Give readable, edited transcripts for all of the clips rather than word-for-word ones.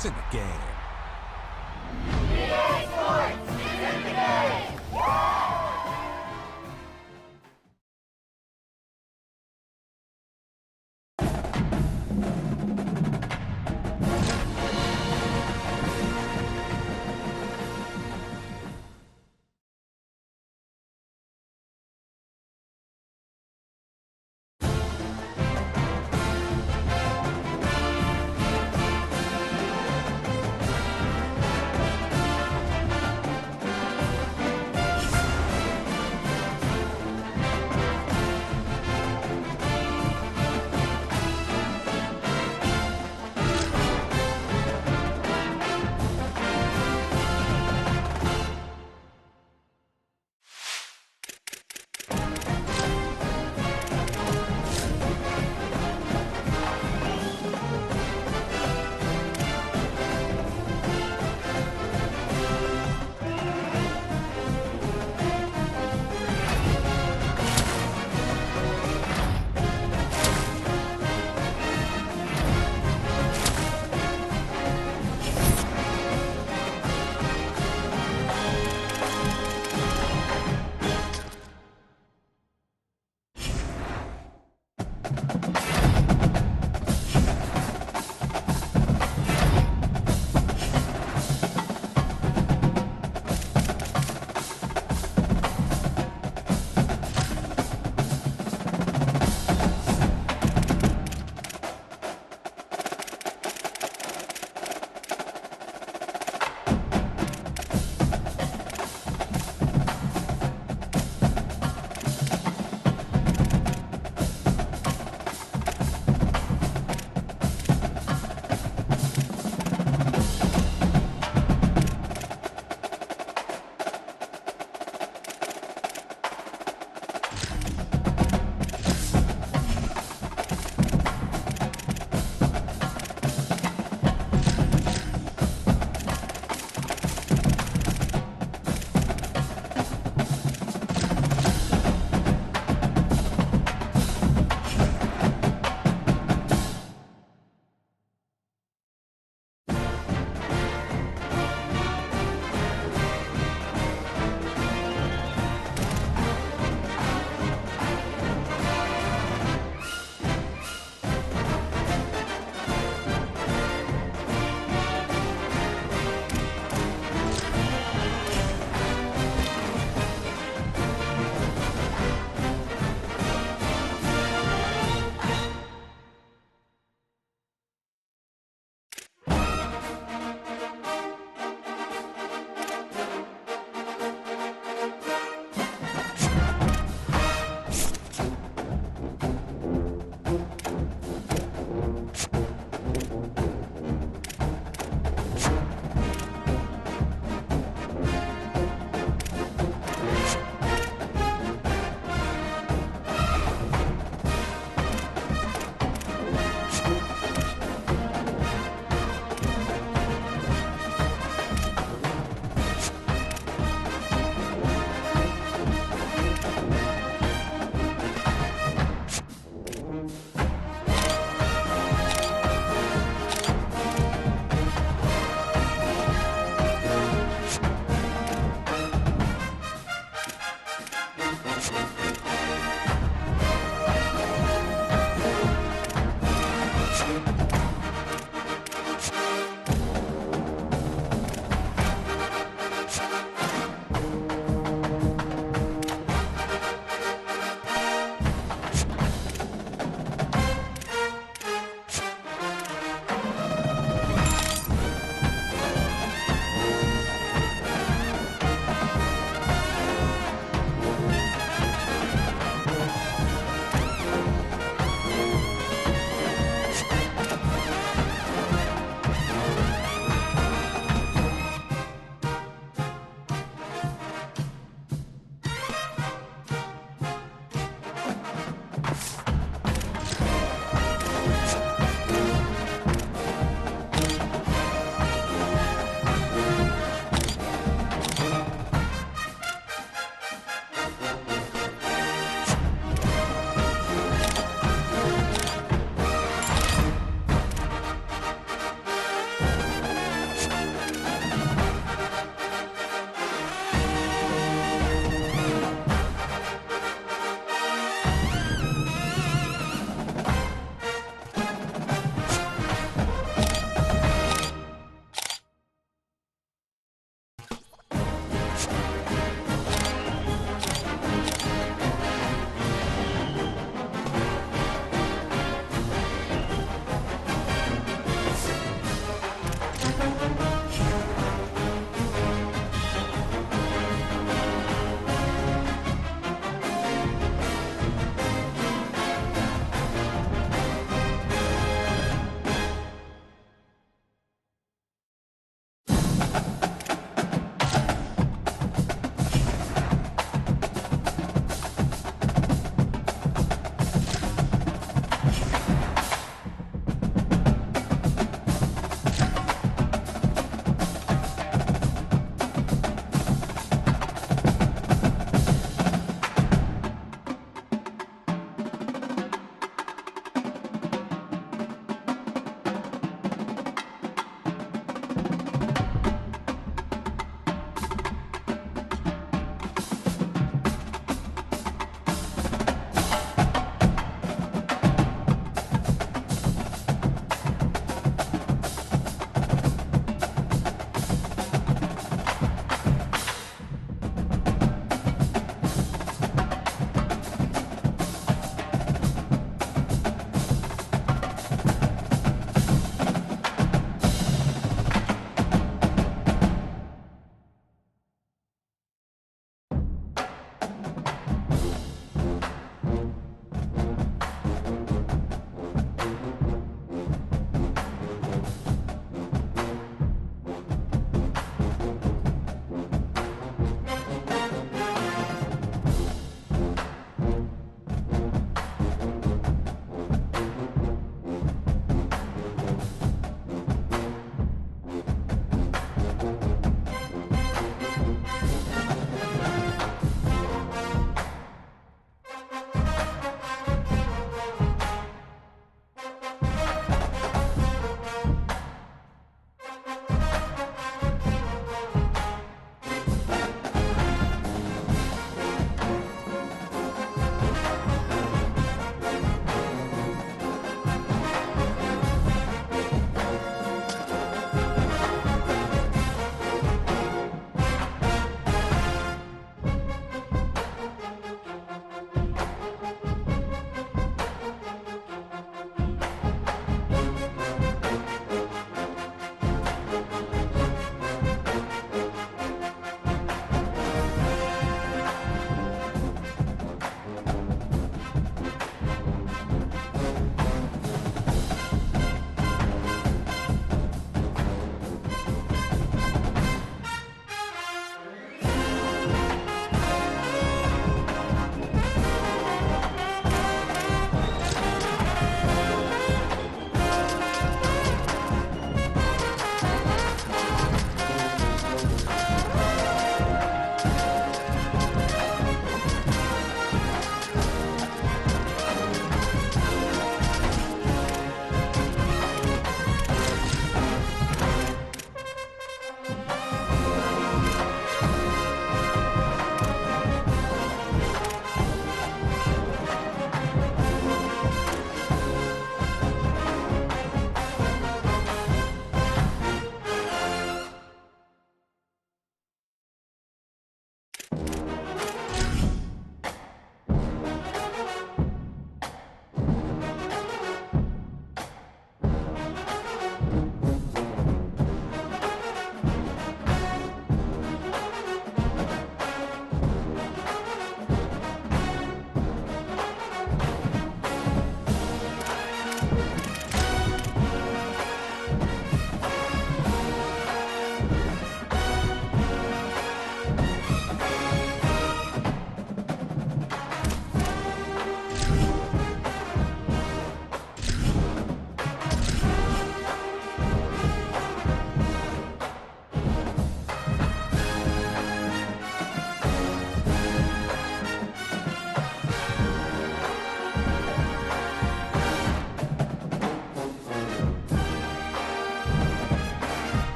Sports in the game. EA Sports is in the game!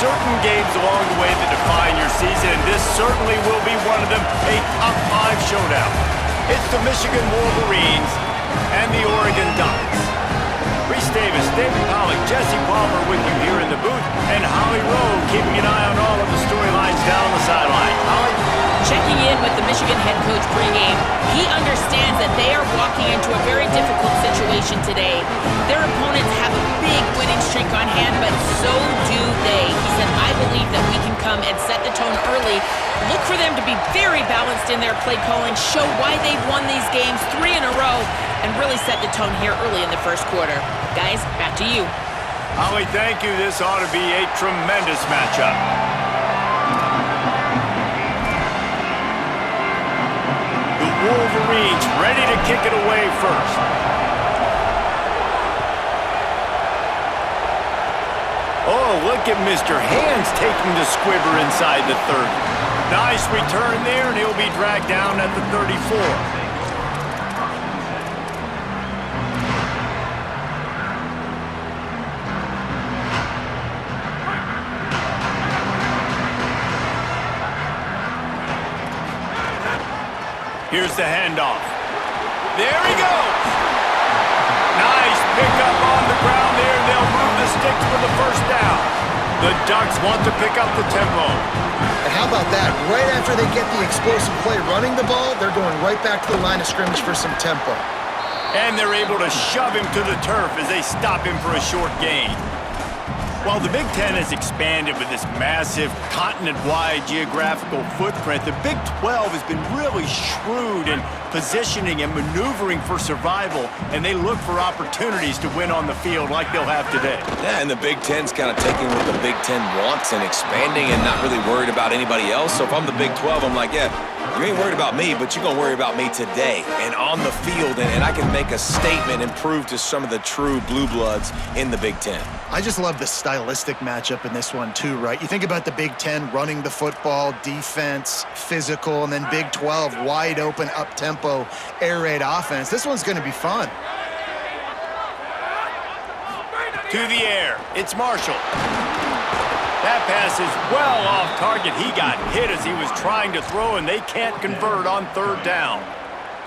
certain games along the way that define your season, and this certainly will be one of them, a top 5 showdown. It's the Michigan Wolverines and the Oregon Ducks. Reese Davis, David Pollack, Jesse Palmer with you here in the booth, and Holly Rowe keeping an eye on all of the storylines down the sideline. Holly? Checking in with the Michigan head coach pregame, he understands that they are walking into a very difficult situation today. Their opponents have a big winning streak on hand, but so do they. He said, I believe that we can come and set the tone early. Look for them to be very balanced in their play calling, show why they've won these games 3 in a row, and really set the tone here early in the first quarter. Guys, back to you. Holly, thank you. This ought to be a tremendous matchup. Wolverines ready to kick it away first. Oh, look at Mr. Hands taking the squibber inside the 30. Nice return there, and he'll be dragged down at the 34. Here's the handoff. There he goes. Nice pickup on the ground there. They'll move the sticks for the first down. The Ducks want to pick up the tempo. And how about that? Right after they get the explosive play running the ball, they're going right back to the line of scrimmage for some tempo. And they're able to shove him to the turf as they stop him for a short gain. While the Big Ten has expanded with this massive continent-wide geographical footprint, the Big 12 has been really shrewd in positioning and maneuvering for survival, and they look for opportunities to win on the field like they'll have today. Yeah, and the Big Ten's kind of taking what the Big Ten wants and expanding and not really worried about anybody else. So if I'm the Big 12, I'm like, yeah, you ain't worried about me, but you're going to worry about me today and on the field, and I can make a statement and prove to some of the true blue bloods in the Big Ten. I just love the stylistic matchup in this one too, right? You think about the Big Ten running the football, defense, physical, and then Big 12 wide open, up-tempo, air raid offense. This one's going to be fun. To the air, it's Marshall. That pass is well off target. He got hit as he was trying to throw, and they can't convert on 3rd down.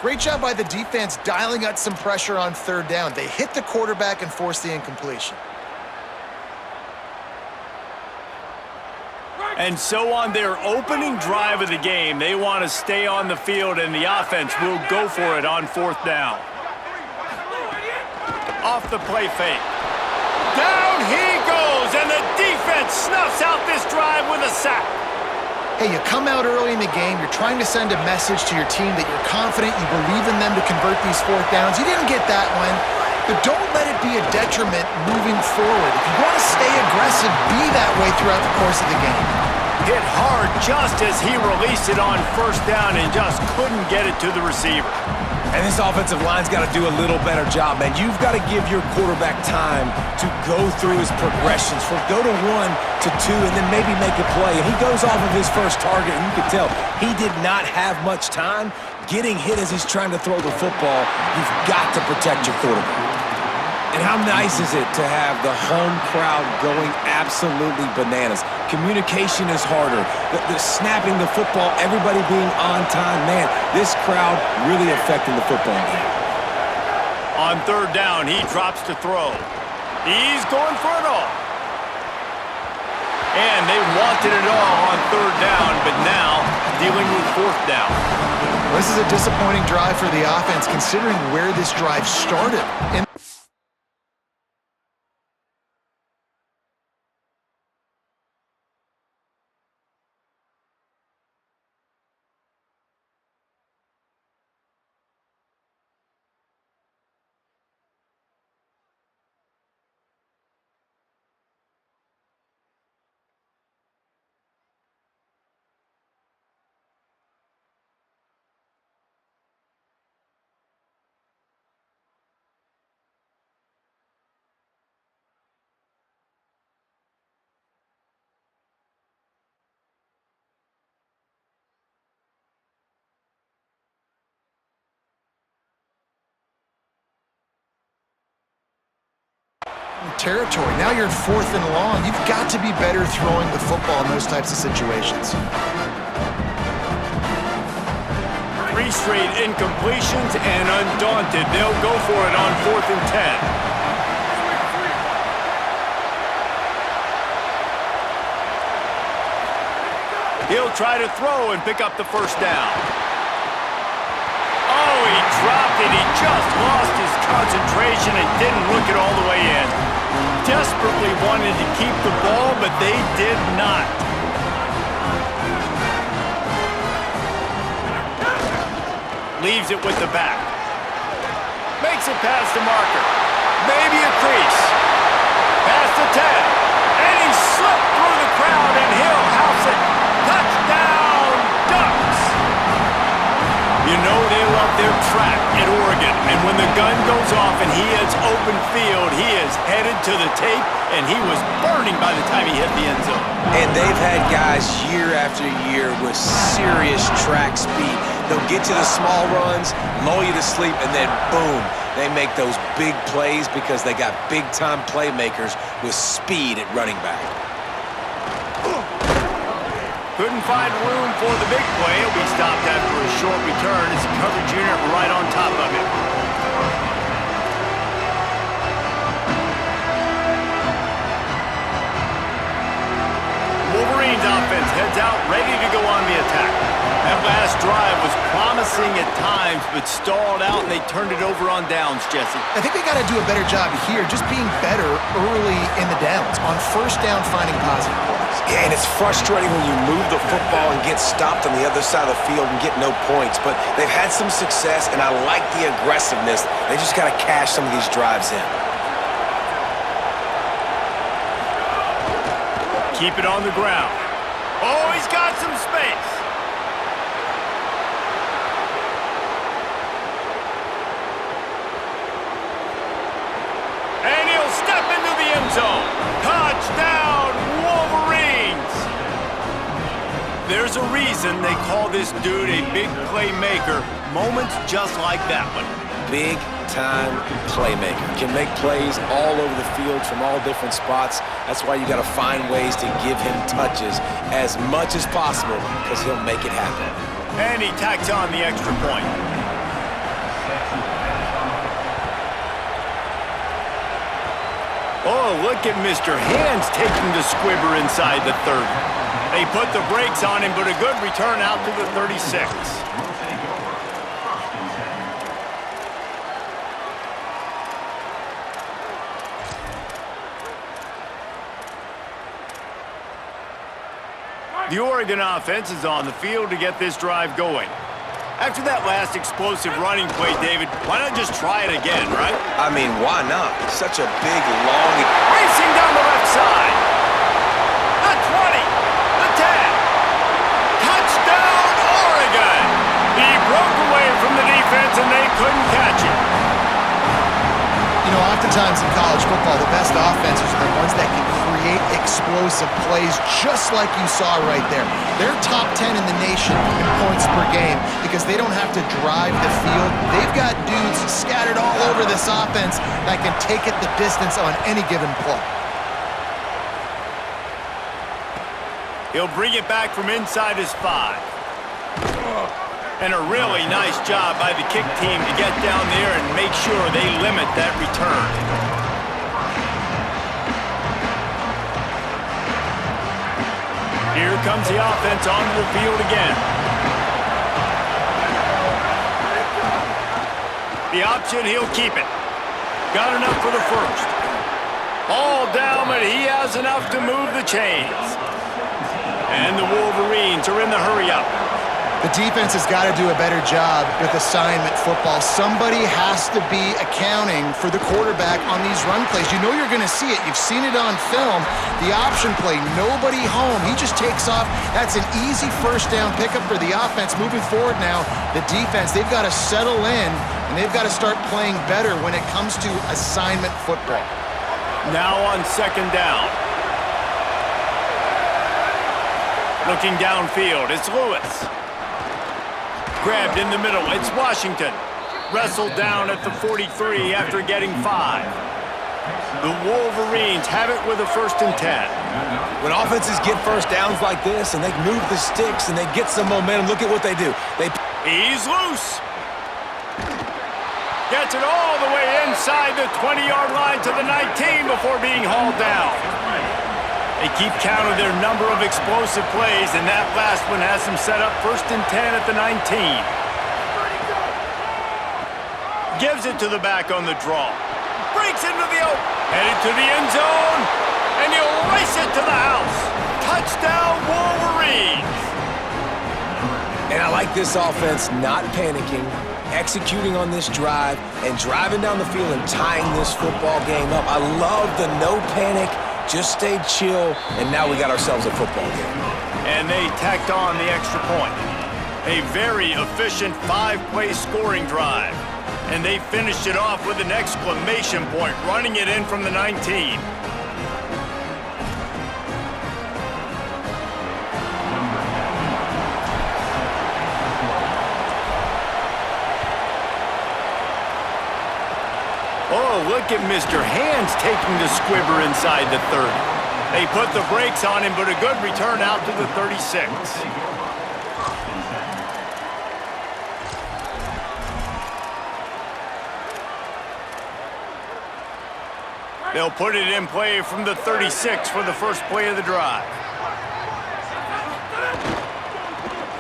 Great job by the defense dialing out some pressure on 3rd down. They hit the quarterback and forced the incompletion. And so on their opening drive of the game, they want to stay on the field, and the offense will go for it on 4th down. Off the play fake. Down he goes, and the defense snuffs out this drive with a sack. Hey, you come out early in the game, you're trying to send a message to your team that you're confident, you believe in them to convert these 4th downs. You didn't get that one, but don't let it be a detriment moving forward. If you want to stay aggressive, be that way throughout the course of the game. Hit hard just as he released it on 1st down and just couldn't get it to the receiver. And this offensive line's got to do a little better job, man. You've got to give your quarterback time to go through his progressions. For go to 1 to 2 and then maybe make a play. And he goes off of his first target, and you can tell he did not have much time. Getting hit as he's trying to throw the football, you've got to protect your quarterback. And how nice is it to have the home crowd going absolutely bananas? Communication is harder. The snapping the football, everybody being on time. Man, this crowd really affecting the football game. On 3rd down, he drops to throw. He's going for it all. And they wanted it all on 3rd down, but now dealing with 4th down. This is a disappointing drive for the offense considering where this drive started. territory. Now you're in 4th and long. You've got to be better throwing the football in those types of situations. 3 straight incompletions, and undaunted, they'll go for it on 4th and 10. He'll try to throw and pick up the first down. Oh, he dropped it. He just lost his concentration and didn't look it all the way in. Desperately wanted to keep the ball, but they did not. Leaves it with the back. Makes it past the marker. Maybe a crease. Past the 10. And he slipped through the crowd, and he'll house it. Touchdown, Ducks! You know they love their track at Oregon, and when the gun goes off and he hits open field, he is headed to the tape, and he was burning by the time he hit the end zone. And they've had guys year after year with serious track speed. They'll get to the small runs, lull you to sleep, and then boom, they make those big plays because they got big-time playmakers with speed at running back. Couldn't find room for the big play. He'll be stopped after a short return as the coverage unit right on top of him. Wolverines offense heads out, ready to go on the attack. That last drive was promising at times, but stalled out, and they turned it over on downs, Jesse. I think they got to do a better job here, just being better early in the downs. On first down, finding positive plays. Yeah, and it's frustrating when you move the football and get stopped on the other side of the field and get no points. But they've had some success, and I like the aggressiveness. They just got to cash some of these drives in. Keep it on the ground. Oh, he's got some space. And he'll step into the end zone. Touchdown, Wolverines! There's a reason they call this dude a big playmaker. Moments just like that one. Big-time playmaker. Can make plays all over the field from all different spots. That's why you got to find ways to give him touches as much as possible because he'll make it happen. And he tacks on the extra point. Oh, look at Mr. Hands taking the squibber inside the 30. They put the brakes on him, but a good return out to the 36. The Oregon offense is on the field to get this drive going. After that last explosive running play, David, why not just try it again, right? I mean, why not? Such a big, long... Racing down the left side. The 20. The 10. Touchdown, Oregon! He broke away from the defense, and they couldn't catch it. You know, oftentimes in college football, the best offenses are the ones that can create explosive plays just like you saw right there. They're top 10 in the nation in points per game because they don't have to drive the field. They've got dudes scattered all over this offense that can take it the distance on any given play. He'll bring it back from inside his 5. And a really nice job by the kick team to get down there and make sure they limit that return. Here comes the offense onto the field again. The option, he'll keep it. Got enough for the first. All down, but he has enough to move the chains. And the Wolverines are in the hurry-up. The defense has got to do a better job with assignment football. Somebody has to be accounting for the quarterback on these run plays. You know you're going to see it. You've seen it on film. The option play, nobody home. He just takes off. That's an easy first down pickup for the offense. Moving forward now, the defense, they've got to settle in, and they've got to start playing better when it comes to assignment football. Now on second down. Looking downfield, it's Lewis. Grabbed in the middle, it's Washington. Wrestled down at the 43 after getting 5. The Wolverines have it with a 1st and 10. When offenses get first downs like this and they move the sticks and they get some momentum, look at what they do. He's loose. Gets it all the way inside the 20-yard line to the 19 before being hauled down. They keep count of their number of explosive plays, and that last one has them set up 1st and 10 at the 19. Gives it to the back on the draw. Breaks into the open. Headed to the end zone, and he'll race it to the house. Touchdown, Wolverines! And I like this offense not panicking, executing on this drive, and driving down the field and tying this football game up. I love the no panic, just stayed chill, and now we got ourselves a football game. And they tacked on the extra point. A very efficient 5-play scoring drive. And they finished it off with an exclamation point, running it in from the 19. Oh, look at Mr. Hands taking the squibber inside the 30. They put the brakes on him, but a good return out to the 36. They'll put it in play from the 36 for the first play of the drive.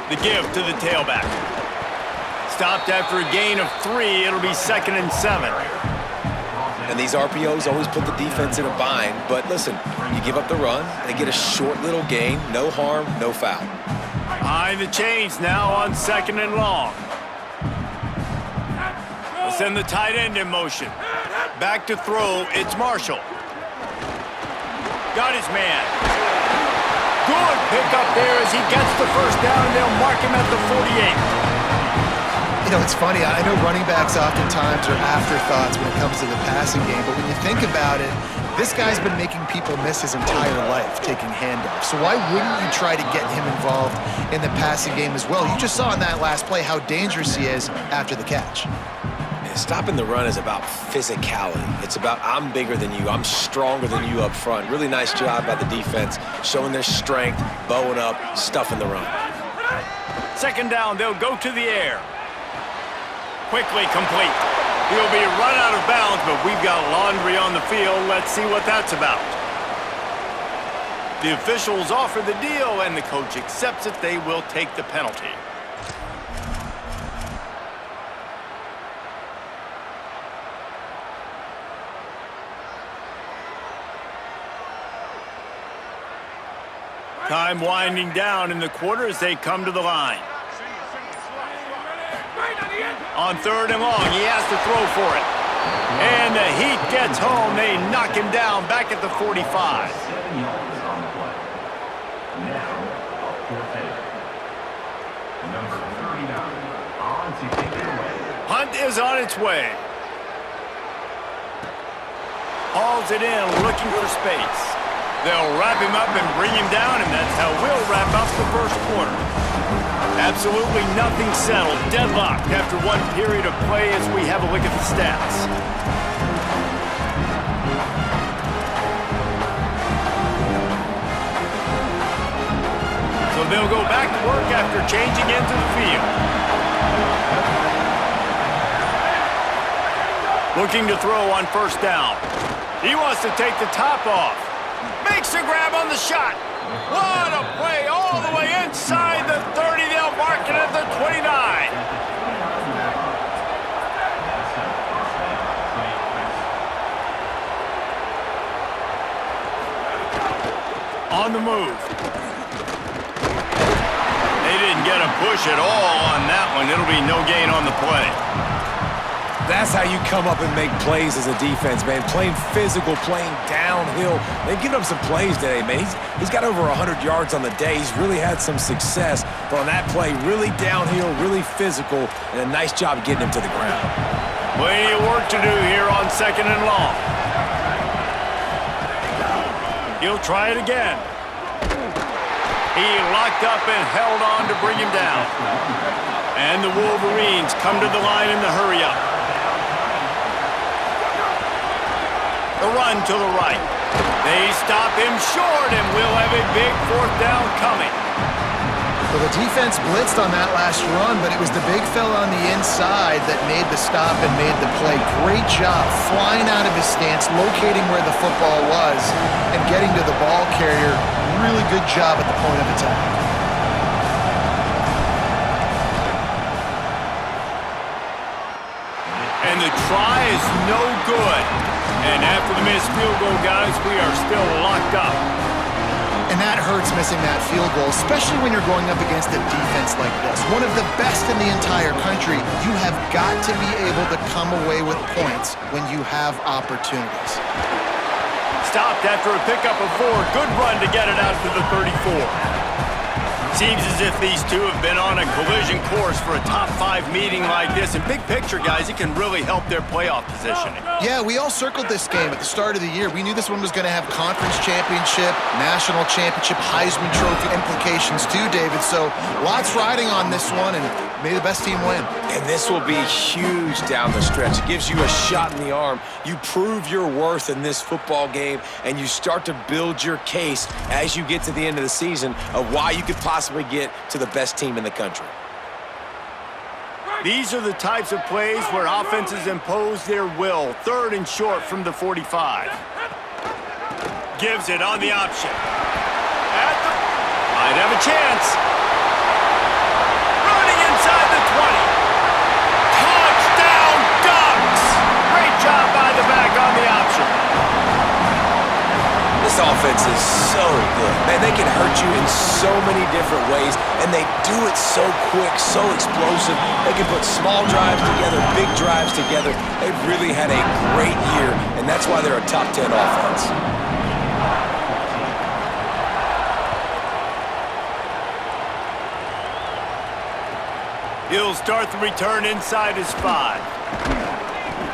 The give to the tailback. Stopped after a gain of 3. It'll be 2nd and 7. And these RPOs always put the defense in a bind. But listen, you give up the run, they get a short little gain, no harm, no foul. Behind the chains now on 2nd and long. We'll send the tight end in motion. Back to throw, it's Marshall. Got his man. Good pickup there as he gets the first down, and they'll mark him at the 48. You know, it's funny. I know running backs oftentimes are afterthoughts when it comes to the passing game, but when you think about it, this guy's been making people miss his entire life taking handoffs. So why wouldn't you try to get him involved in the passing game as well? You just saw in that last play how dangerous he is after the catch. Stopping the run is about physicality. It's about I'm bigger than you, I'm stronger than you up front. Really nice job by the defense, showing their strength, bowing up, stuffing the run. 2nd down, they'll go to the air. Quickly complete. He'll be run out of bounds, but we've got laundry on the field. Let's see what that's about. The officials offer the deal, and the coach accepts it. They will take the penalty. Time winding down in the quarter as they come to the line. On 3rd and long, he has to throw for it. And the Heat gets home. They knock him down back at the 45. Hunt is on its way. Hauls it in, looking for space. They'll wrap him up and bring him down, and that's how we'll wrap up the first quarter. Absolutely nothing settled. Deadlocked after one period of play as we have a look at the stats. So they'll go back to work after changing into the field. Looking to throw on 1st down. He wants to take the top off. Makes a grab on the shot. What a play all the way inside the 30. They'll mark it at the 29. On the move. They didn't get a push at all on that one. It'll be no gain on the play. That's how you come up and make plays as a defense, man. Playing physical, playing downhill. They've given up some plays today, man. He's got over 100 yards on the day. He's really had some success. But on that play, really downhill, really physical, and a nice job getting him to the ground. Plenty of work to do here on 2nd and long. He'll try it again. He locked up and held on to bring him down. And the Wolverines come to the line in the hurry-up. The run to the right. They stop him short, and we'll have a big fourth down coming. Well, the defense blitzed on that last run, but it was the big fella on the inside that made the stop and made the play. Great job flying out of his stance, locating where the football was, and getting to the ball carrier. Really good job at the point of attack. And the try is no good. And after the missed field goal, guys, we are still locked up. And that hurts missing that field goal, especially when you're going up against a defense like this. One of the best in the entire country. You have got to be able to come away with points when you have opportunities. Stopped after a pickup of 4. Good run to get it out to the 34. Seems as if these two have been on a collision course for a top 5 meeting like this. And big picture, guys, it can really help their playoff positioning. Yeah, we all circled this game at the start of the year. We knew this one was going to have conference championship, national championship, Heisman Trophy implications too, David. So lots riding on this one, and may the best team win. And this will be huge down the stretch. It gives you a shot in the arm. You prove your worth in this football game, and you start to build your case as you get to the end of the season of why you could possibly get to the best team in the country. These are the types of plays where offenses impose their will. 3rd and short from the 45. Gives it on the option. Might have a chance. Running inside the 20. Touchdown Ducks! Great job by the back on the option. This offense is so good. Man, they can hurt you in so many different ways, and they do it so quick, so explosive. They can put small drives together, big drives together. They've really had a great year, and that's why they're a top 10 offense. He'll start the return inside his 5.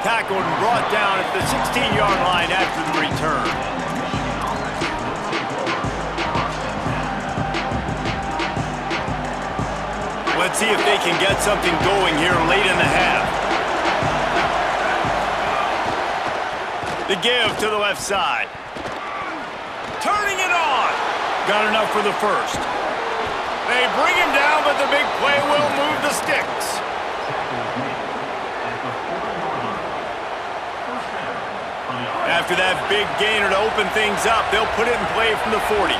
Tackled and brought down at the 16-yard line after the return. Let's see if they can get something going here late in the half. The give to the left side. Turning it on. Got enough for the first. They bring him down, but the big play will move the sticks. After that big gainer to open things up, they'll put it in play from the 40.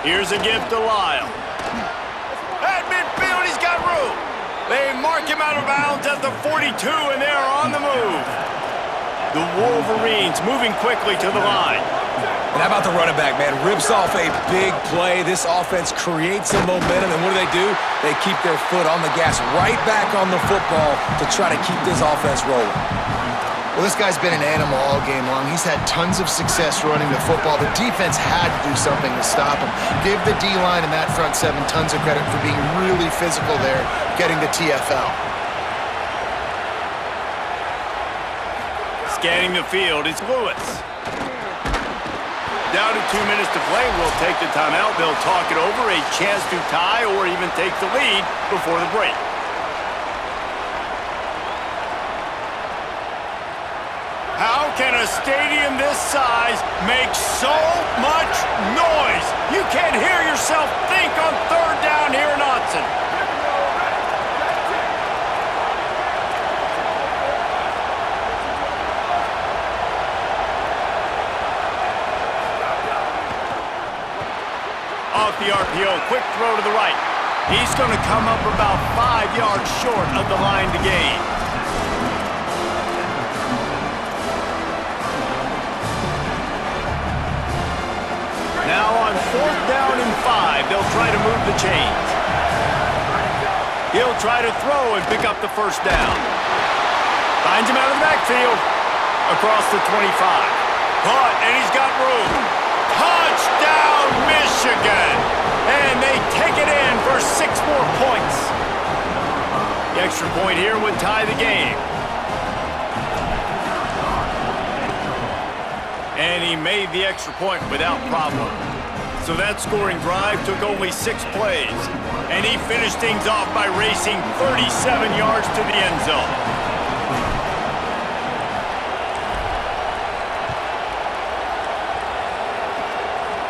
Here's a gift to Lyle. At midfield, he's got room. They mark him out of bounds at the 42, and they are on the move. The Wolverines moving quickly to the line. And how about the running back, man? Rips off a big play. This offense creates some momentum, and what do? They keep their foot on the gas, right back on the football to try to keep this offense rolling. Well, this guy's been an animal all game long. He's had tons of success running the football. The defense had to do something to stop him. Give the D-line and that front 7 tons of credit for being really physical there, getting the TFL. Scanning the field, it's Lewis. Down to 2 minutes to play. We'll take the timeout. They'll talk it over, a chance to tie or even take the lead before the break. How can a stadium this size make so much noise? You can't hear yourself think on 3rd down here in Autzen. Off the RPO, quick throw to the right. He's going to come up about 5 yards short of the line to gain. Now on 4th down and 5, they'll try to move the chains. He'll try to throw and pick up the 1st down. Finds him out of the backfield. Across the 25. Caught, and he's got room. Touchdown, Michigan! And they take it in for 6 more points. The extra point here would tie the game. And he made the extra point without problem. So that scoring drive took only 6 plays. And he finished things off by racing 37 yards to the end zone.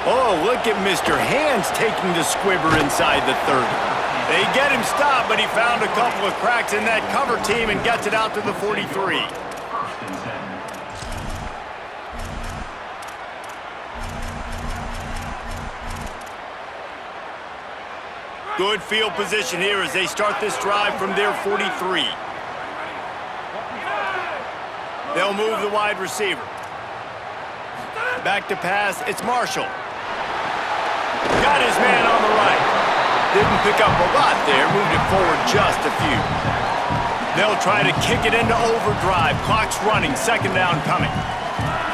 Oh, look at Mr. Hands taking the squibber inside the 30. They get him stopped, but he found a couple of cracks in that cover team and gets it out to the 43. Good field position here as they start this drive from their 43. They'll move the wide receiver. Back to pass, it's Marshall. Got his man on the right. Didn't pick up a lot there, moved it forward just a few. They'll try to kick it into overdrive. Clock's running, second down coming.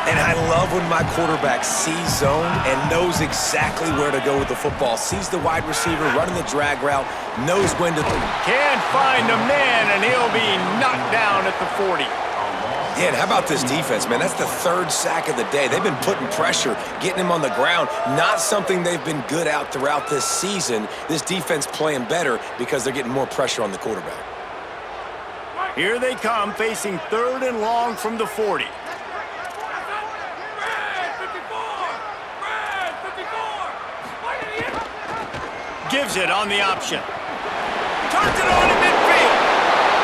And I love when my quarterback sees zone and knows exactly where to go with the football. Sees the wide receiver running the drag route, knows when to... Can't find a man, and he'll be knocked down at the 40. Yeah, and how about this defense, man? That's the 3rd sack of the day. They've been putting pressure, getting him on the ground. Not something they've been good at throughout this season. This defense playing better because they're getting more pressure on the quarterback. Here they come, facing 3rd and long from the 40. Gives it on the option. Turns it on to midfield.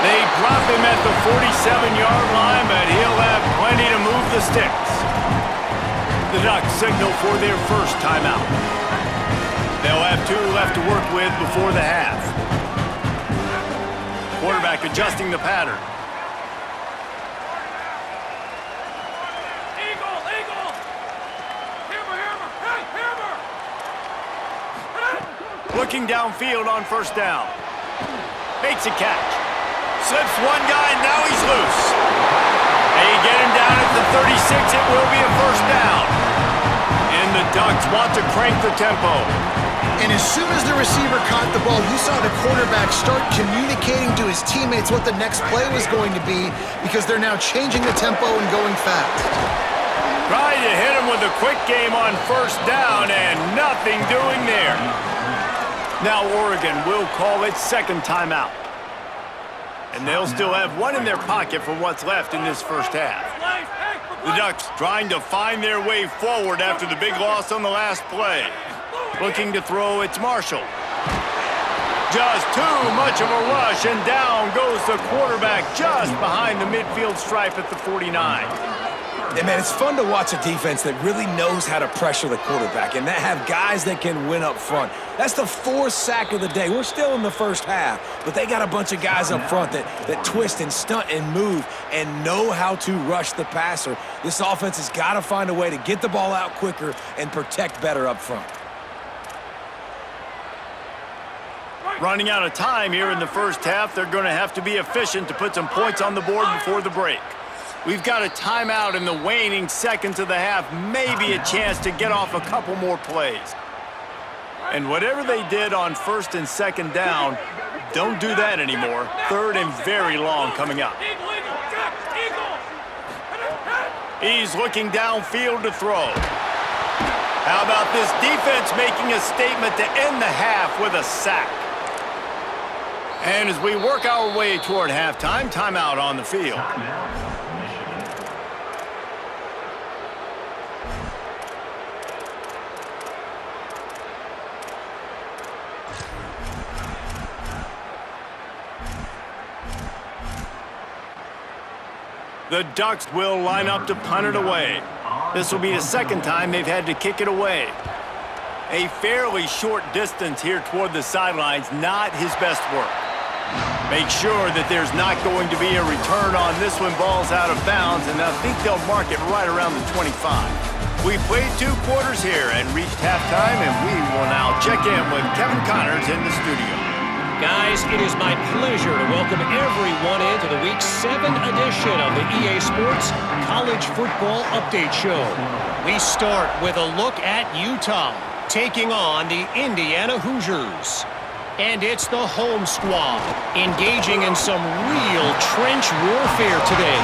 They drop him at the 47-yard line, but he'll have plenty to move the sticks. The Ducks signal for their first timeout. They'll have 2 left to work with before the half. Quarterback adjusting the pattern. Eagle, eagle. Hammer, hammer, hey, hammer. Looking downfield on first down. Makes a catch. Slips one guy, now he's loose. They get him down at the 36. It will be a first down. And the Ducks want to crank the tempo. And as soon as the receiver caught the ball, you saw the quarterback start communicating to his teammates what the next play was going to be because they're now changing the tempo and going fast. Trying to hit him with a quick game on first down and nothing doing there. Now Oregon will call its second timeout. And they'll still have 1 in their pocket for what's left in this first half. The Ducks trying to find their way forward after the big loss on the last play. Looking to throw, it's Marshall. Just too much of a rush, and down goes the quarterback just behind the midfield stripe at the 49. And, man, it's fun to watch a defense that really knows how to pressure the quarterback and that have guys that can win up front. That's the 4th sack of the day. We're still in the first half, but they got a bunch of guys up front that twist and stunt and move and know how to rush the passer. This offense has got to find a way to get the ball out quicker and protect better up front. Running out of time here in the first half, they're going to have to be efficient to put some points on the board before the break. We've got a timeout in the waning seconds of the half, maybe a chance to get off a couple more plays. And whatever they did on first and second down, don't do that anymore. 3rd and very long coming up. He's looking downfield to throw. How about this defense making a statement to end the half with a sack? And as we work our way toward halftime, timeout on the field. The Ducks will line up to punt it away. This will be the 2nd time they've had to kick it away. A fairly short distance here toward the sidelines, not his best work. Make sure that there's not going to be a return on this when ball's out of bounds, and I think they'll mark it right around the 25. We played 2 quarters here and reached halftime, and we will now check in with Kevin Connors in the studio. Guys, it is my pleasure to welcome everyone into the Week 7 edition of the EA Sports College Football Update Show. We start with a look at Utah, taking on the Indiana Hoosiers. And it's the home squad, engaging in some real trench warfare today.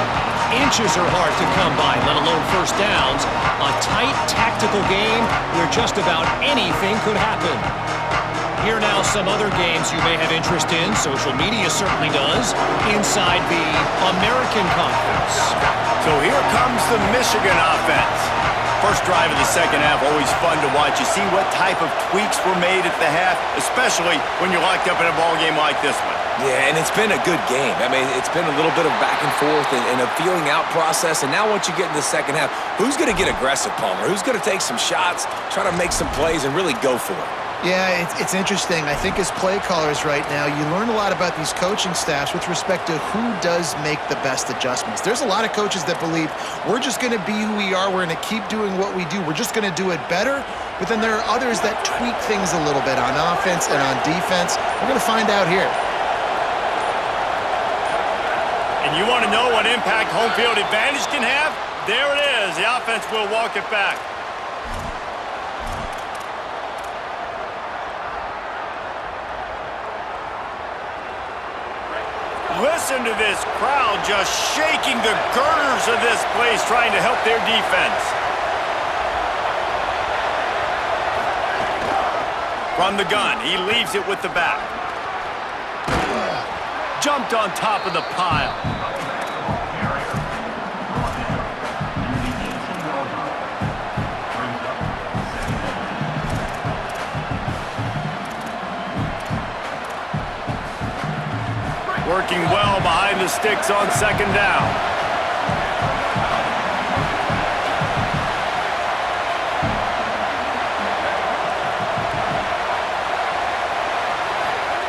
Inches are hard to come by, let alone first downs. A tight tactical game where just about anything could happen. Here now some other games you may have interest in. Social media certainly does. Inside the American Conference. So here comes the Michigan offense. First drive of the second half, always fun to watch. You see what type of tweaks were made at the half, especially when you're locked up in a ball game like this one. Yeah, and it's been a good game. I mean, it's been a little bit of back and forth and a feeling out process. And now once you get in the second half, who's going to get aggressive, Palmer? Who's going to take some shots, try to make some plays, and really go for it? Yeah, it's interesting. I think as play callers right now, you learn a lot about these coaching staffs with respect to who does make the best adjustments. There's a lot of coaches that believe we're just going to be who we are. We're going to keep doing what we do. We're just going to do it better. But then there are others that tweak things a little bit on offense and on defense. We're going to find out here. And you want to know what impact home field advantage can have? There it is. The offense will walk it back. Listen to this crowd just shaking the girders of this place, trying to help their defense. From the gun, he leaves it with the back. Jumped on top of the pile. Working well behind the sticks on second down.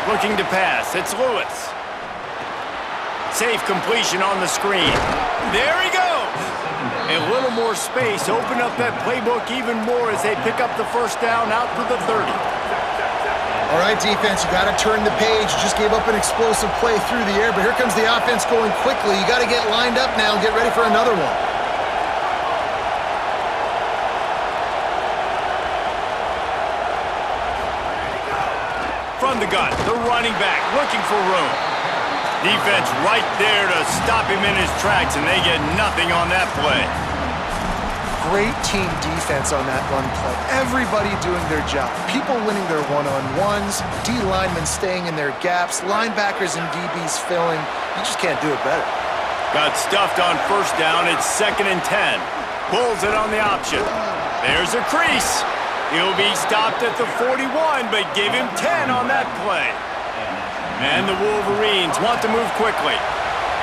Looking to pass. It's Lewis. Safe completion on the screen. There he goes. A little more space. Open up that playbook even more as they pick up the first down out to the 30. All right, defense, you got to turn the page. You just gave up an explosive play through the air, but here comes the offense going quickly. You got to get lined up now and get ready for another one. From the gun, the running back looking for room. Defense right there to stop him in his tracks, and they get nothing on that play. Great team defense on that run play. Everybody doing their job. People winning their one-on-ones, D linemen staying in their gaps, linebackers and DBs filling. You just can't do it better. Got stuffed on first down. It's 2nd and 10. Pulls it on the option. There's a crease. He'll be stopped at the 41, but give him 10 on that play. And the Wolverines want to move quickly.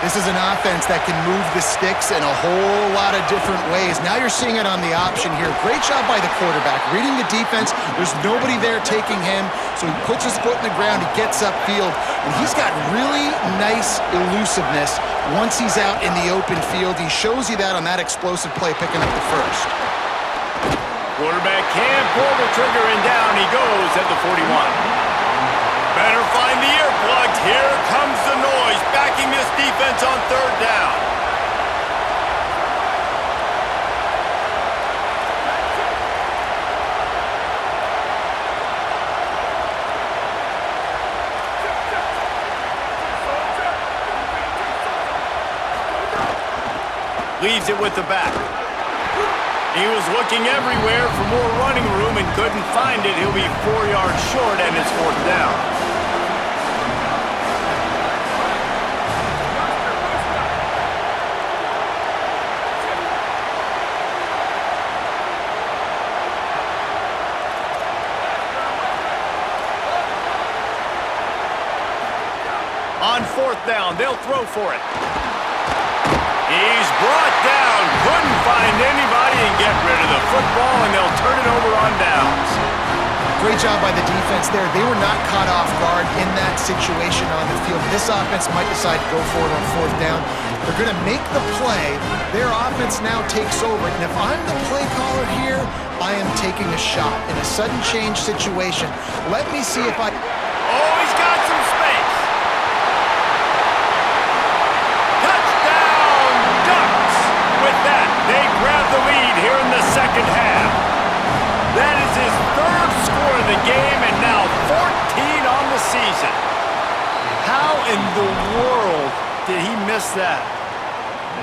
This is an offense that can move the sticks in a whole lot of different ways. Now you're seeing it on the option here. Great job by the quarterback. Reading the defense, there's nobody there taking him, so he puts his foot in the ground, he gets upfield, and he's got really nice elusiveness once he's out in the open field. He shows you that on that explosive play, picking up the first. Quarterback can't pull the trigger, and down he goes at the 41. Better find the earplugs. Here comes the noise, backing this defense on third down. Leaves it with the back. He was looking everywhere for more running room and couldn't find it. He'll be 4 yards short, and it's 4th down. On 4th down, they'll throw for it. He's brought down, couldn't find anybody and get rid of the football, and they'll turn it over on downs. Great job by the defense there. They were not caught off guard in that situation on the field. This offense might decide to go for it on 4th down. They're going to make the play. Their offense now takes over. And if I'm the play caller here, I am taking a shot in a sudden change situation. Let me see if I... Oh, he's got some space. Touchdown, Ducks! With that, they grab the lead here in the second half. That is his 3rd score of the game, and now 14 on the season. season. How in the world did he miss that?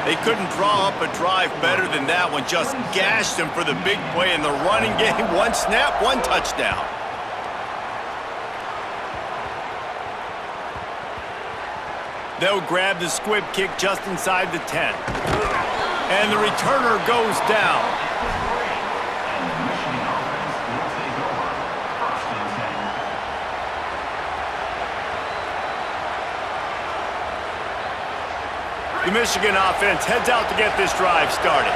They couldn't draw up a drive better than that one. Just gashed him for the big play in the running game. One snap, one touchdown. They'll grab the squib kick just inside the 10. And the returner goes down. The Michigan offense heads out to get this drive started.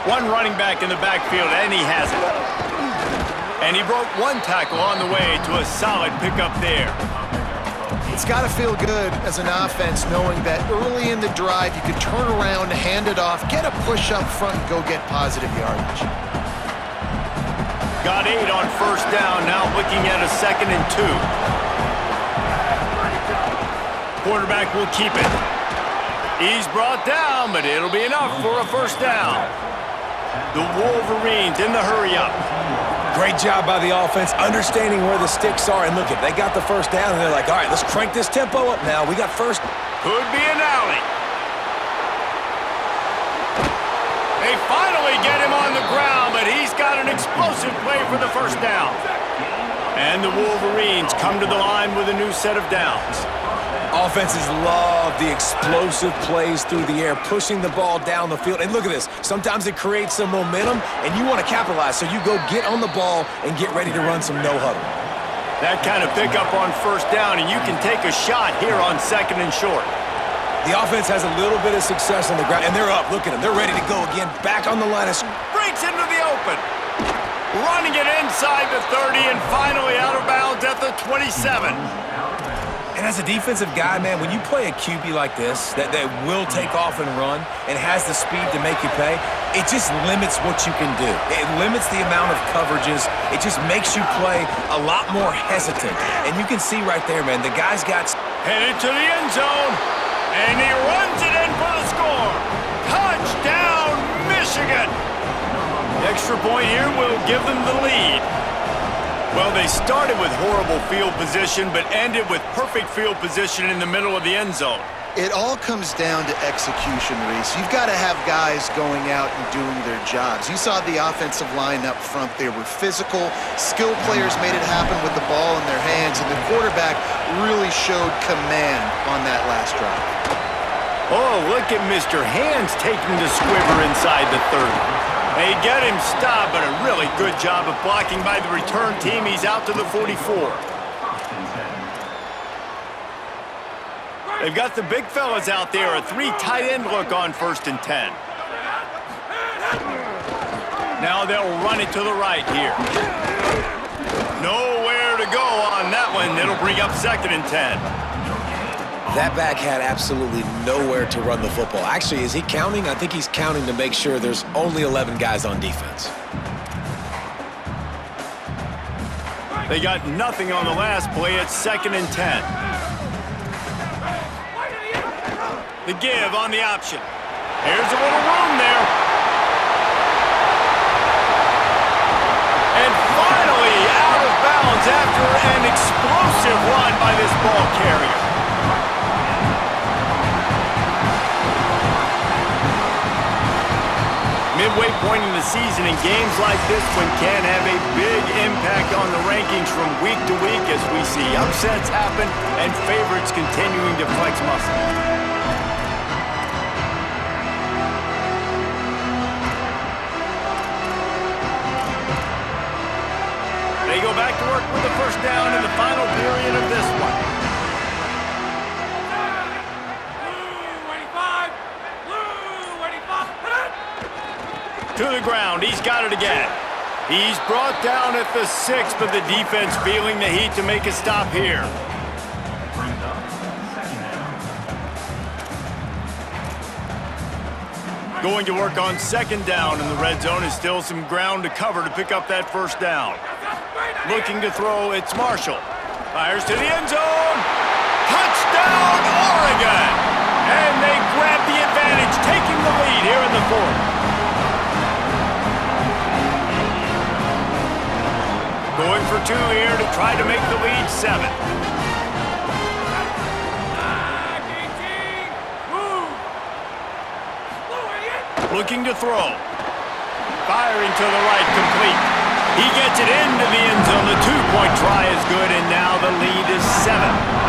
One running back in the backfield, and he has it. And he broke one tackle on the way to a solid pickup there. It's got to feel good as an offense knowing that early in the drive you could turn around, hand it off, get a push up front, and go get positive yardage. Got 8 on first down, now looking at a 2nd and 2. Quarterback will keep it. He's brought down, but it'll be enough for a first down. The Wolverines in the hurry-up. Great job by the offense, understanding where the sticks are. And look, if they got the first down, and they're like, all right, let's crank this tempo up now. We got first. Could be an alley. They finally get him on the ground, but he's got an explosive play for the first down. And the Wolverines come to the line with a new set of downs. Offenses love the explosive plays through the air, pushing the ball down the field. And look at this. Sometimes it creates some momentum, and you want to capitalize. So you go get on the ball and get ready to run some no-huddle. That kind of pickup on first down, and you can take a shot here on 2nd and short. The offense has a little bit of success on the ground, and they're up. Look at them. They're ready to go again. Back on the line of breaks into the open. Running it inside the 30 and finally out of bounds at the 27. And as a defensive guy, man, when you play a QB like this that will take off and run and has the speed to make you pay, it just limits what you can do. It limits the amount of coverages. It just makes you play a lot more hesitant. And you can see right there, man, the guy's got... Headed to the end zone, and he runs it in for the score. Touchdown, Michigan! The extra point here will give them the lead. Well, they started with horrible field position, but ended with perfect field position in the middle of the end zone. It all comes down to execution, Reese. You've got to have guys going out and doing their jobs. You saw the offensive line up front. They were physical. Skilled players made it happen with the ball in their hands, and the quarterback really showed command on that last drive. Oh, look at Mr. Hands taking the squiver inside the 30. They get him stopped, but a really good job of blocking by the return team. He's out to the 44. They've got the big fellas out there, a 3 tight end look on 1st and 10. Now they'll run it to the right here. Nowhere to go on that one. It'll bring up 2nd and 10. That back had absolutely nowhere to run the football. Actually, is he counting? I think he's counting to make sure there's only 11 guys on defense. They got nothing on the last play. It's 2nd and 10. The give on the option. Here's a little room there. And finally out of bounds after an explosive run by this ball carrier. Midway point in the season, and games like this one can have a big impact on the rankings from week to week as we see upsets happen and favorites continuing to flex muscle. They go back to work with the first down in the final period of this one. To the ground, he's got it again. He's brought down at the 6, but the defense feeling the heat to make a stop here. Going to work on 2nd down in the red zone is still some ground to cover to pick up that first down. Looking to throw, it's Marshall. Fires to the end zone. Touchdown, Oregon! And they grab the advantage, taking the lead here in the 4th. Going for 2 here to try to make the lead 7. Looking to throw. Firing to the right, complete. He gets it into the end zone. The 2-point try is good, and now the lead is 7.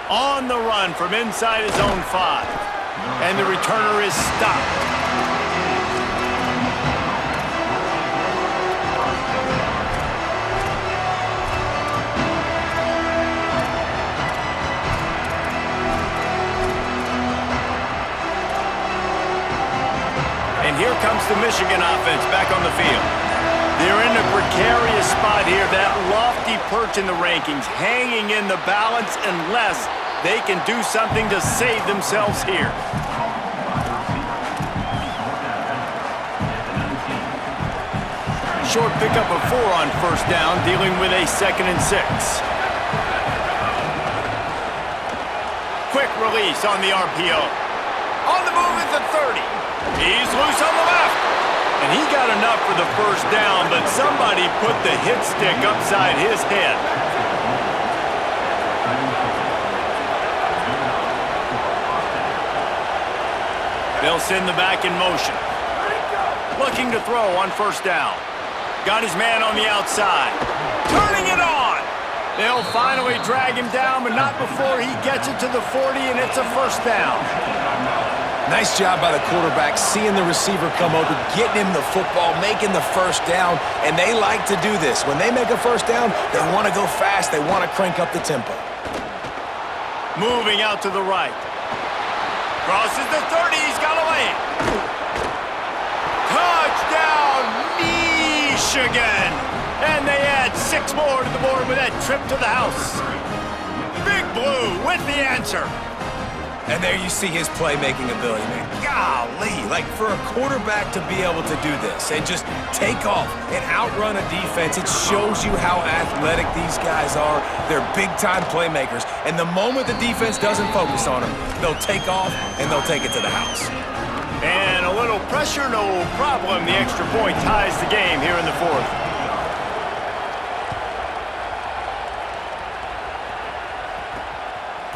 On the run from inside his own 5. And the returner is stopped. And here comes the Michigan offense back on the field. They're in a precarious spot here, that lofty perch in the rankings, hanging in the balance unless they can do something to save themselves here. Short pickup of 4 on first down, dealing with a 2nd and 6. Quick release on the RPO. On the move at the 30. He's loose on the left. And he got enough for the first down, but somebody put the hit stick upside his head. They'll send the back in motion. Looking to throw on first down. Got his man on the outside. Turning it on. They'll finally drag him down, but not before he gets it to the 40, and it's a first down. Nice job by the quarterback, seeing the receiver come over, getting him the football, making the first down, and they like to do this. When they make a first down, they want to go fast. They want to crank up the tempo. Moving out to the right. Crosses the 30, he's got a lane. Touchdown, Michigan! And they add 6 more to the board with that trip to the house. Big Blue with the answer. And there you see his playmaking ability, man. Golly, like for a quarterback to be able to do this and just take off and outrun a defense, it shows you how athletic these guys are. They're big-time playmakers. And the moment the defense doesn't focus on them, they'll take off and they'll take it to the house. And a little pressure, no problem. The extra point ties the game here in the 4th.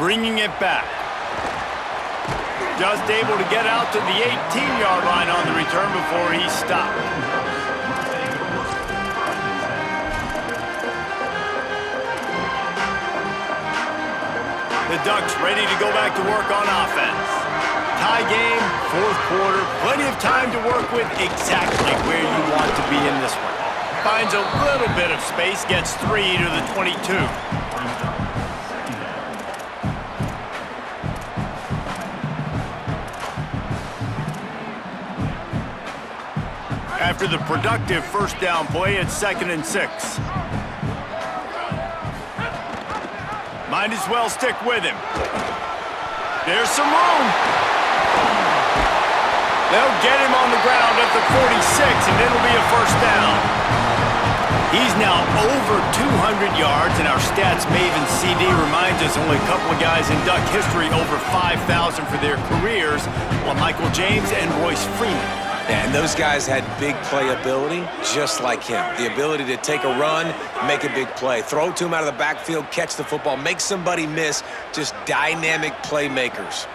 Bringing it back. Just able to get out to the 18-yard line on the return before he stopped. The Ducks ready to go back to work on offense. Tie game, 4th quarter, plenty of time to work with, exactly where you want to be in this one. Finds a little bit of space, gets 3 to the 22. After the productive first down play, it's 2nd and 6. Might as well stick with him. There's some room. They'll get him on the ground at the 46, and it'll be a first down. He's now over 200 yards, and our stats maven CD reminds us only a couple of guys in Duck history over 5,000 for their careers, while Michael James and Royce Freeman. Yeah, and those guys had big playability just like him. The ability to take a run, make a big play. Throw it to him out of the backfield, catch the football, make somebody miss. Just dynamic playmakers.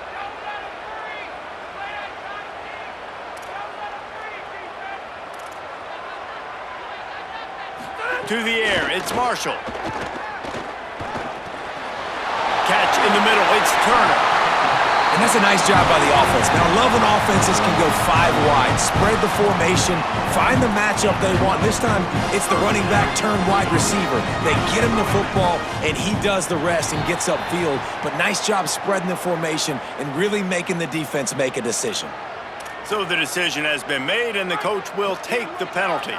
To the air, it's Marshall. Catch in the middle, it's Turner. And that's a nice job by the offense. Now, I love when offenses can go 5 wide, spread the formation, find the matchup they want. This time, it's the running back turn wide receiver. They get him the football, and he does the rest and gets upfield. But nice job spreading the formation and really making the defense make a decision. So the decision has been made, and the coach will take the penalty.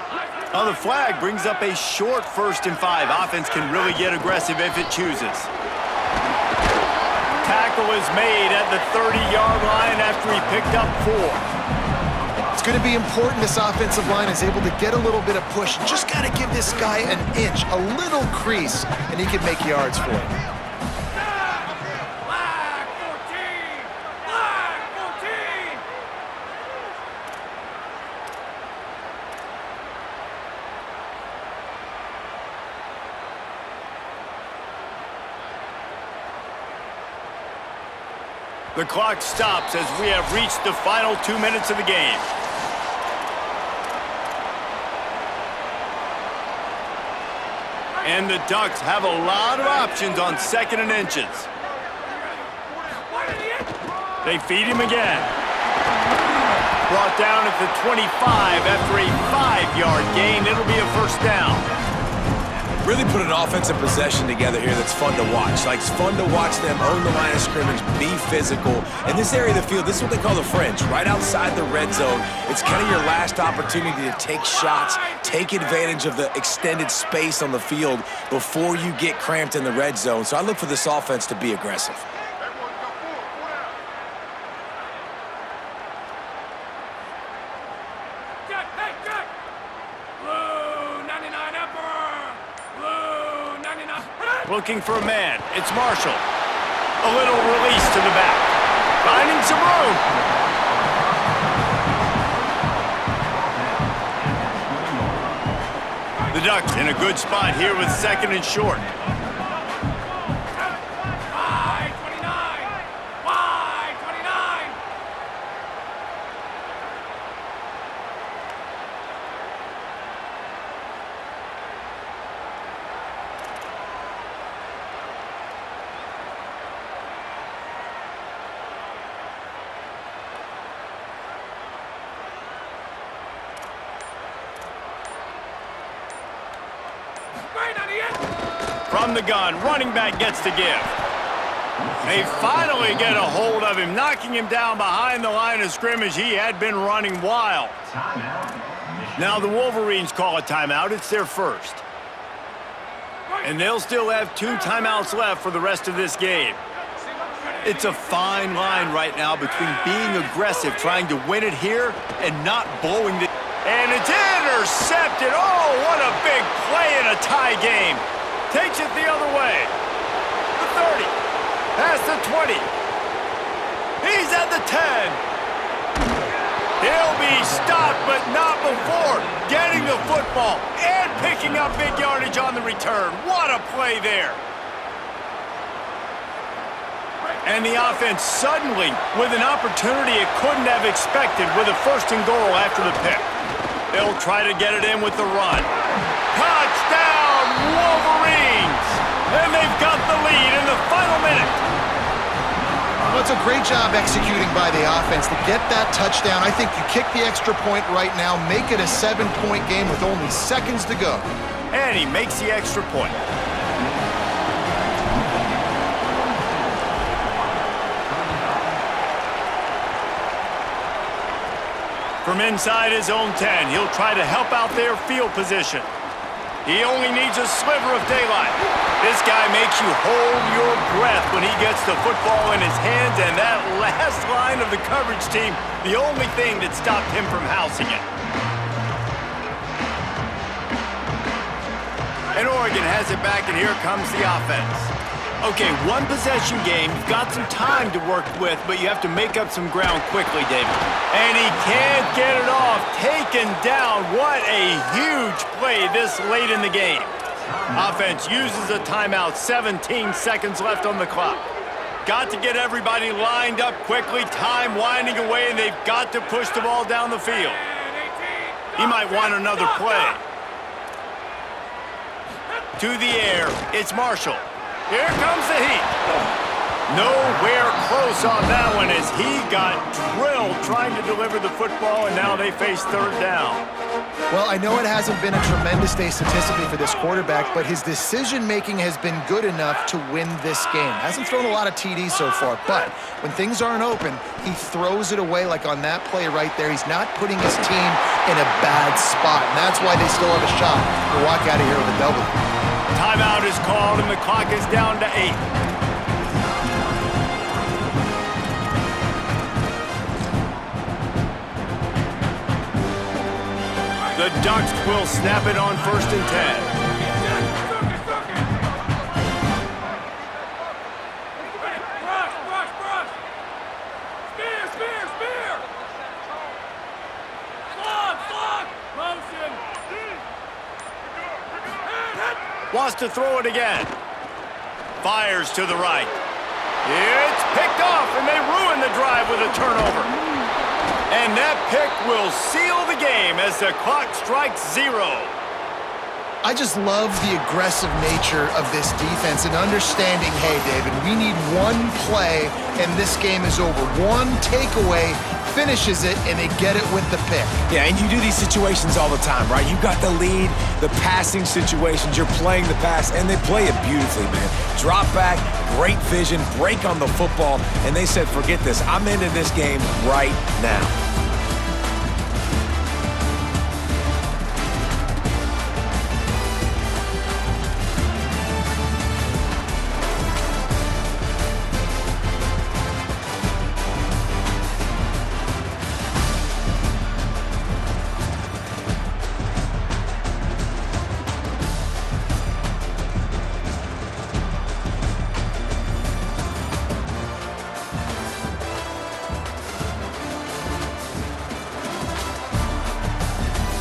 Now the flag brings up a short 1st and 5. Offense can really get aggressive if it chooses. Tackle is made at the 30-yard line after he picked up 4. It's going to be important this offensive line is able to get a little bit of push. Just got to give this guy an inch, a little crease, and he can make yards for it. The clock stops as we have reached the final 2 minutes of the game. And the Ducks have a lot of options on 2nd and inches. They feed him again. Brought down at the 25 after a 5-yard gain. It'll be a first down. Really put an offensive possession together here that's fun to watch. Like, it's fun to watch them own the line of scrimmage, be physical. In this area of the field, this is what they call the fringe, right outside the red zone. It's kind of your last opportunity to take shots, take advantage of the extended space on the field before you get cramped in the red zone. So I look for this offense to be aggressive. Looking for a man. It's Marshall. A little release to the back. Finding some room. The Ducks in a good spot here with 2nd and short. From the gun, running back gets to give. They finally get a hold of him, knocking him down behind the line of scrimmage. He had been running wild. Now the Wolverines call a timeout. It's their first. And they'll still have 2 timeouts left for the rest of this game. It's a fine line right now between being aggressive, trying to win it here, and not blowing the... And it's intercepted. Oh, what a big play in a tie game. Takes it the other way. The 30. Past the 20. He's at the 10. He'll be stopped, but not before getting the football and picking up big yardage on the return. What a play there. And the offense suddenly with an opportunity it couldn't have expected with a 1st and goal after the pick. They'll try to get it in with the run. Touchdown, Wolverines! And they've got the lead in the final minute. Well, it's a great job executing by the offense to get that touchdown. I think you kick the extra point right now, make it a 7-point game with only seconds to go. And he makes the extra point. From inside his own 10, he'll try to help out their field position. He only needs a sliver of daylight. This guy makes you hold your breath when he gets the football in his hands, and that last line of the coverage team, the only thing that stopped him from housing it. And Oregon has it back, and here comes the offense. Okay, 1 possession game. You've got some time to work with, but you have to make up some ground quickly, David. And he can't get it off. Taken down. What a huge play this late in the game. Offense uses a timeout. 17 seconds left on the clock. Got to get everybody lined up quickly. Time winding away, and they've got to push the ball down the field. He might want another play. To the air. It's Marshall. Here comes the heat. Nowhere close on that one as he got drilled trying to deliver the football, and now they face 3rd down. Well, I know it hasn't been a tremendous day statistically for this quarterback, but his decision-making has been good enough to win this game. Hasn't thrown a lot of TDs so far, but when things aren't open, he throws it away like on that play right there. He's not putting his team in a bad spot, and that's why they still have a shot to walk out of here with a W. Timeout is called, and the clock is down to 8. The Ducks will snap it on 1st and 10. Spear! Slug! Motion! Wants to throw it again. Fires to the right. It's picked off, and they ruin the drive with a turnover. And that pick will seal the game as the clock strikes 0. I just love the aggressive nature of this defense and understanding, hey, David, we need one play and this game is over. One takeaway finishes it, and they get it with the pick. Yeah, and you do these situations all the time, right? You got the lead, the passing situations, you're playing the pass, and they play it beautifully, man. Drop back, great vision, break on the football, and they said, forget this, I'm into this game right now.